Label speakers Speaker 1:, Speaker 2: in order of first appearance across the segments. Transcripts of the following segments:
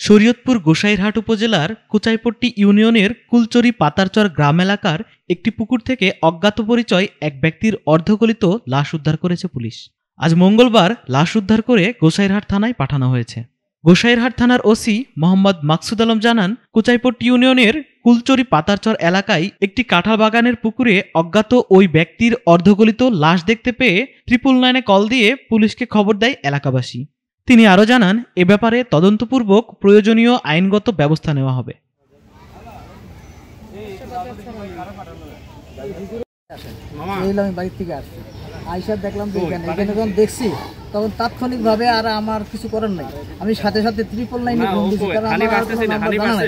Speaker 1: শরীয়তপুর গোসাইরহাট উপজেলার কোচাইপট্টি ইউনিয়নের কুলচরি পাতারচর গ্রাম এলাকার একটি পুকুর থেকে অজ্ঞাত পরিচয় এক ব্যক্তির অর্ধগলিত লাশ উদ্ধার করেছে পুলিশ। আজ মঙ্গলবার লাশ উদ্ধার করে গোসাইরহাট থানায় পাঠানো হয়েছে। গোসাইরহাট থানার ওসি মোহাম্মদ মাকসুদ আলম জানান, কোচাইপট্টি ইউনিয়নের কুলচরি পাতারচর এলাকায় একটি কাঁঠাল বাগানের পুকুরে অজ্ঞাত ওই ব্যক্তির অর্ধগলিত লাশ দেখতে পেয়ে 999-এ কল দিয়ে পুলিশকে খবর দেয় এলাকাবাসী। তিনি আরও জানান, এ ব্যাপারে তদন্তপূর্বক প্রয়োজনীয় আইনগত ব্যবস্থা নেওয়া হবে।
Speaker 2: আমি বাড়ি থেকে আসছি, আইসা দেখলাম যে এখানে যখন দেখছি তখন তাৎক্ষণিকভাবে আর আমার কিছু করার নাই, আমি সাথে সাথে 999-এ ফোন দিয়েছি, কারণ আমার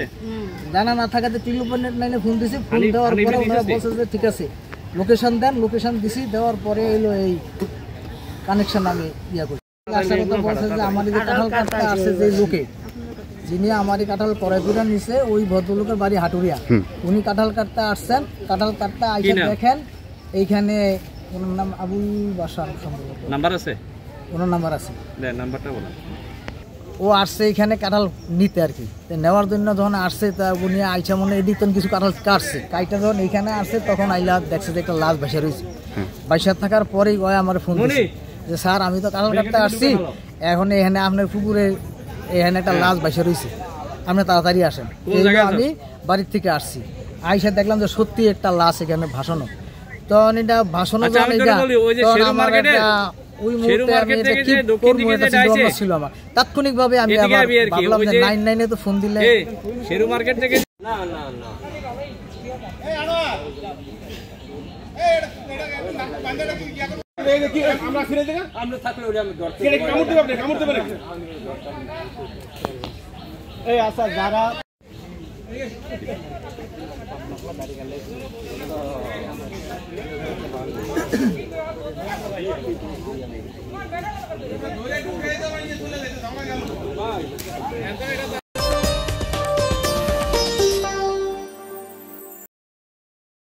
Speaker 2: জানা না থাকাতে 999-এ ফোন দিয়েছি। ফোন দেওয়ার পরে ওনারা বলছে যে ঠিক আছে লোকেশন দেন, লোকেশন দিছি, দেওয়ার পরে এলো এই কানেকশন আমি ইয়া করি। আসার কথা বলছে যে আমার যে কাঁঠাল কাটতে আসছে যে লোকে, যিনি আমারই কাঁঠাল কড়াইপুরা নিছে, ওই ভদ্রলোকের বাড়ি হাটুরিয়া, উনি কাঁঠাল কাটতে আসছেন। কাঁঠাল কাটতে আইসা দেখেন এইখানে ওনার নাম আবুল বাসার, সম্ভবত নাম্বার আছে, ওনার নাম্বার আছে, নাম্বারটা বলুন। ও আসছে এখানে কাঁঠাল নিতে আর কি, নেওয়ার জন্য যখন আসছে তা উনি আইসা মনে এদিক কিছু কাঁঠাল কাটছে, কাইটা যখন এইখানে আসছে তখন আইলা দেখছে যে একটা লাশ ভাসা রয়েছে। ভাসা থাকার পরেই ওই আমার ফোন দিচ্ছে যে স্যার আমি তো কাঁঠাল কাটতে আসছি, এখন এখানে আপনার পুকুরে এখানে একটা লাশ ভাসা রয়েছে, আপনি তাড়াতাড়ি আসেন। আমি বাড়ির থেকে আসছি, আইসা দেখলাম যে সত্যি একটা লাশ এখানে ভাসানো। তখন এটা ভাসানো ওই মুহূর্তে আমি এটা কি করবো এটা চিন্তা ছিল আমার। তাৎক্ষণিকভাবে আমি আবার ভাবলাম যে 999-এ তো ফোন দিলে শেরু মার্কেট থেকে না না না আমরা ফিরে যাই, আমরা থাকলে ওটা আমি ধরতে কামড় দেব, আপনি কামড় দেবেন এই আচ্ছা যারা